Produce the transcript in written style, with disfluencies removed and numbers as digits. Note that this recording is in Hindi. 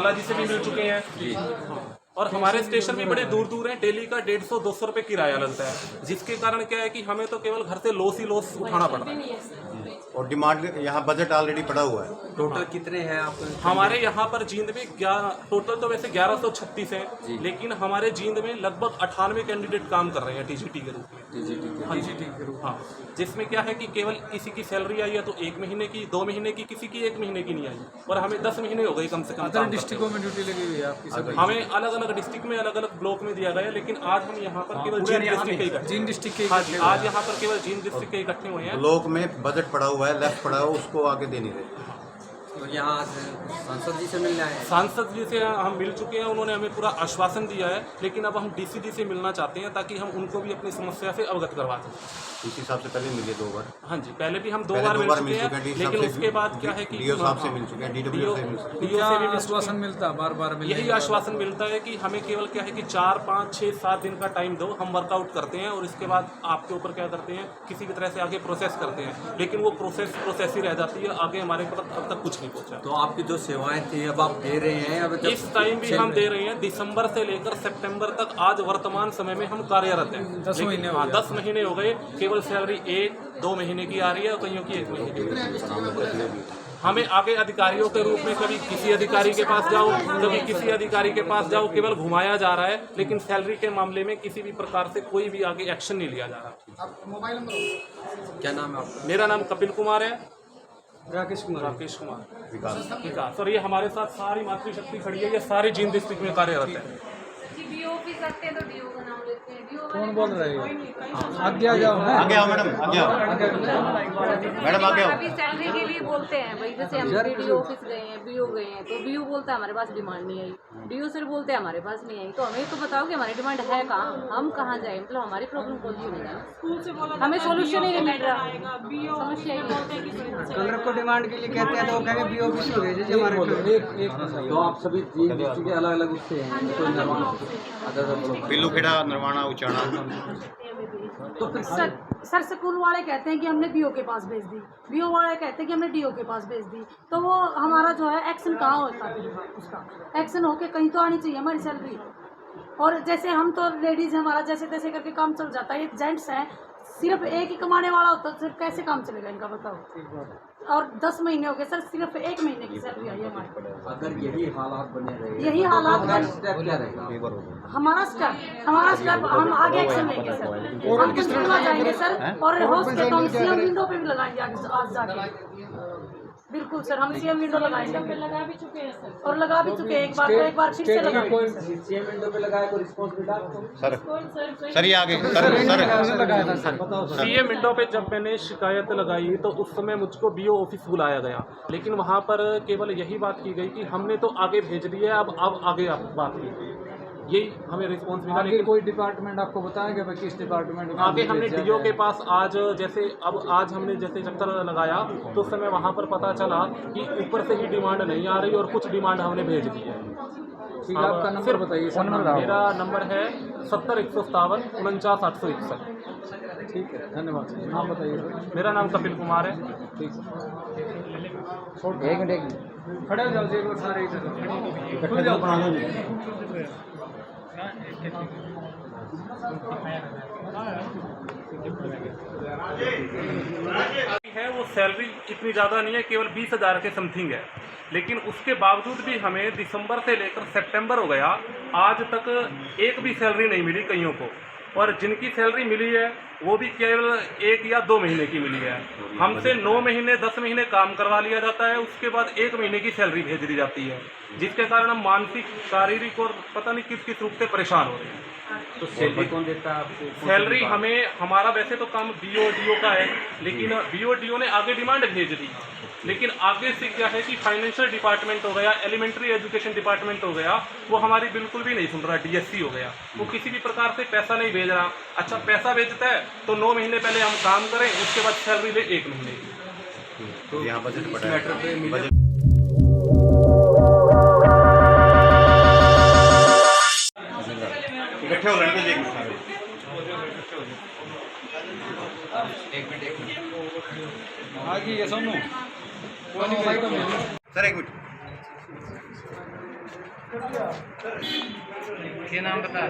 बालाजी से भी मिल चुके हैं। और हमारे स्टेशन भी बड़े दूर दूर हैं, डेली का 150-200 रुपये किराया लगता है, जिसके कारण क्या है कि हमें तो केवल घर से लॉस ही लॉस उठाना पड़ रहा है। और डिमांड यहाँ बजट ऑलरेडी पड़ा हुआ है। टोटल कितने हैं आपको? हमारे यहाँ पर जींद में टोटल तो वैसे 1136 हैं, लेकिन हमारे जींद में लगभग 98 कैंडिडेट काम कर रहे हैं टीजीटी के रूप में। हाँ जी, हाँ, जिसमें क्या है कि केवल किसी की सैलरी आई है तो 1 महीने की, 2 महीने की, किसी की 1 महीने की नहीं आई, और हमें 10 महीने हो गए कम से कम। अदर डिस्ट्रिक्टों में ड्यूटी लगी हुई है आपकी सभी? हमें अलग अलग डिस्ट्रिक्ट में अलग अलग ब्लॉक में दिया गया है, लेकिन आज हम यहाँ पर केवल जींद डिस्ट्रिक्ट के इकट्ठे। जींद डिस्ट्रिक्ट के हाँ जी, आज यहाँ पर केवल जींद डिस्ट्रिक्ट के इकट्ठे हुए हैं। ब्लॉक में बजट पड़ा हुआ है, लेफ्ट पड़ा हुआ है, उसको आगे दे नहीं रहे। तो यहाँ सांसद जी से मिलना है? सांसद जी से हम मिल चुके हैं, उन्होंने हमें पूरा आश्वासन दिया है, लेकिन अब हम डीसी जी से मिलना चाहते हैं ताकि हम उनको भी अपनी समस्या से अवगत करवा सकें। इस हिसाब से पहले मिले 2 बार। हाँ जी, पहले भी हम 2 बार मिल चुके हैं, लेकिन उसके बाद क्या है कि डीओ साहब से मिल चुके हैं, डीडब्ल्यू से मिल चुके हैं। डीओ से भी आश्वासन मिलता है बार बार? यही आश्वासन मिलता है कि हमें केवल क्या है कि 4, 5, 6, 7 दिन का टाइम दो, हम वर्कआउट करते हैं और इसके बाद आपके ऊपर क्या करते हैं, किसी भी तरह से आगे प्रोसेस करते हैं, लेकिन वो प्रोसेस ही रह जाती है, आगे हमारे पास अब तक कुछ नहीं पहुँचा। तो आपकी जो सेवाएं थी अब आप दे रहे हैं? अब इस टाइम भी हम दे रहे हैं, दिसंबर से लेकर सितंबर तक आज वर्तमान समय में हम कार्यरत हैं। 10 महीने हो गए। 10 महीने हो गए, केवल सैलरी 1-2 महीने की आ रही है और कईयों की 1 महीने की। हमें आगे अधिकारियों के रूप में कभी किसी अधिकारी के पास जाओ, कभी किसी अधिकारी के पास जाओ, केवल घुमाया जा रहा है, लेकिन सैलरी के मामले में किसी भी प्रकार से कोई भी आगे एक्शन नहीं लिया जा रहा। Mobile number? क्या नाम है आपका? मेरा नाम कपिल कुमार है। राकेश कुमार। विकास। और ये हमारे साथ सारी मातृशक्ति खड़ी है, ये सारे जींद डिस्ट्रिक्ट में कार्यरत है। डीओ ऑफिस आते हैं तो डीओ का नाम लेते हैं। डीओ कौन बोल रहे हैं? आगे आ जाओ ना। आगे आओ मैडम, आगे आओ मैडम, आगे आओ। अभी सैलरी के लिए बोलते हैं भाई, जैसे हम डीओ ऑफिस गए हैं, बीओ गए हैं, तो बीओ बोलता है हमारे पास डिमांड नहीं आई, डीओ सर बोलते हैं हमारे पास नहीं आई, तो हमें तो बताओ कि हमारी डिमांड है कहाँ, हम कहाँ जाए, मतलब हमारी प्रॉब्लम कौन सी होगी? हमें सोल्यूशन ही नहीं मिल रहा, समस्या ही। कलर को डिमांड के लिए कहते हैं तो वो कहेंगे बीओ ऑफिस हो गए जैसे हमारे तो आप सभी जींद डिस्ट्रिक्ट के अलग अलग उससे हैं? पिल्लू खेड़ा, नरवाना, उचाना। तो फिर सर स्कूल वाले कहते हैं कि हमने बीओ के पास भेज दी, बीओ वाले कहते हैं कि हमने डीओ के पास भेज दी, तो वो हमारा जो है एक्शन कहाँ होता है? उसका एक्शन होके कहीं तो आनी चाहिए हमारी सैलरी। और जैसे हम तो लेडीज, हमारा जैसे तैसे करके काम चल जाता है, ये जेंट्स हैं, सिर्फ एक ही कमाने वाला होता है, सिर्फ कैसे काम चलेगा इनका बताओ? और 10 महीने हो गए सर, सिर्फ 1 महीने की सैलरी आई है हमारी। अगर यही हालात बने रहे, यही हालात स्टेप क्या रहेगा? हमारा स्टेप हम आगे एक्शन लेंगे सर, हम किस तरह जाएंगे सर, और हो सके तो हम सीएम विंडो पे भी लगाएंगे आज जाके। बिल्कुल सर, हम सीएम विंडो लगाएंगे, लगा भी चुके हैं सर, और लगा भी चुके हैं एक बार फिर से लगाएंगे। सीएम विंडो पे लगाया कोई रिस्पॉन्स मिला? सर ये आगे सर सीएम विंडो पे जब मैंने शिकायत लगाई तो उस समय मुझको बीओ ऑफिस बुलाया गया, लेकिन वहाँ पर केवल यही बात की गई कि हमने तो आगे भेज दिया है, अब आगे आप बात कीजिए, यही हमें रिस्पॉन्स मिला। आगे कोई डिपार्टमेंट आपको बताएगा भाई किस डिपार्टमेंट में? आगे हमने डीओ के पास आज आज हमने जैसे चक्कर लगाया तो उस समय वहाँ पर पता चला कि ऊपर से ही डिमांड नहीं आ रही और कुछ डिमांड हमने भेज दी है। ठीक है, आपका नंबर बताइए सर। मेरा नंबर है 70-157 49-861। ठीक है, धन्यवाद। नाम बताइए सर। मेरा नाम कपिल कुमार है। ठीक है, एक मिनट खड़े हो जाओ जी, एक बार सारे इधर खुल जाओ। है वो सैलरी इतनी ज़्यादा नहीं है, केवल 20,000 के समथिंग है, लेकिन उसके बावजूद भी हमें दिसंबर से लेकर सितंबर हो गया, आज तक एक भी सैलरी नहीं मिली कईयों को, और जिनकी सैलरी मिली है वो भी केवल 1 या 2 महीने की मिली है। हमसे 9 महीने 10 महीने काम करवा लिया जाता है, उसके बाद 1 महीने की सैलरी भेज दी जाती है, जिसके कारण हम मानसिक, शारीरिक और पता नहीं किस किस रूप से परेशान हो रहे हैं। तो सैलरी कौन देता है आपको? सैलरी हमें, हमारा वैसे तो काम बीओ का है, लेकिन बीओ ने आगे डिमांड भेज दी, लेकिन आगे से क्या है कि फाइनेंशियल डिपार्टमेंट हो गया, एलिमेंट्री एजुकेशन डिपार्टमेंट हो गया, वो हमारी बिल्कुल भी नहीं सुन रहा, डीएससी हो गया, वो किसी भी प्रकार से पैसा नहीं भेज रहा। अच्छा पैसा भेजता है तो 9 महीने पहले हम काम करें, उसके बाद सैलरी ले 1 महीने की। तो यहाँ बजट पड़ा मैटर पे है। मिले? इकट्ठे हो रहे हैं एक मिनट आगे ये सुनो सर, एक मिनट। क्या नाम बता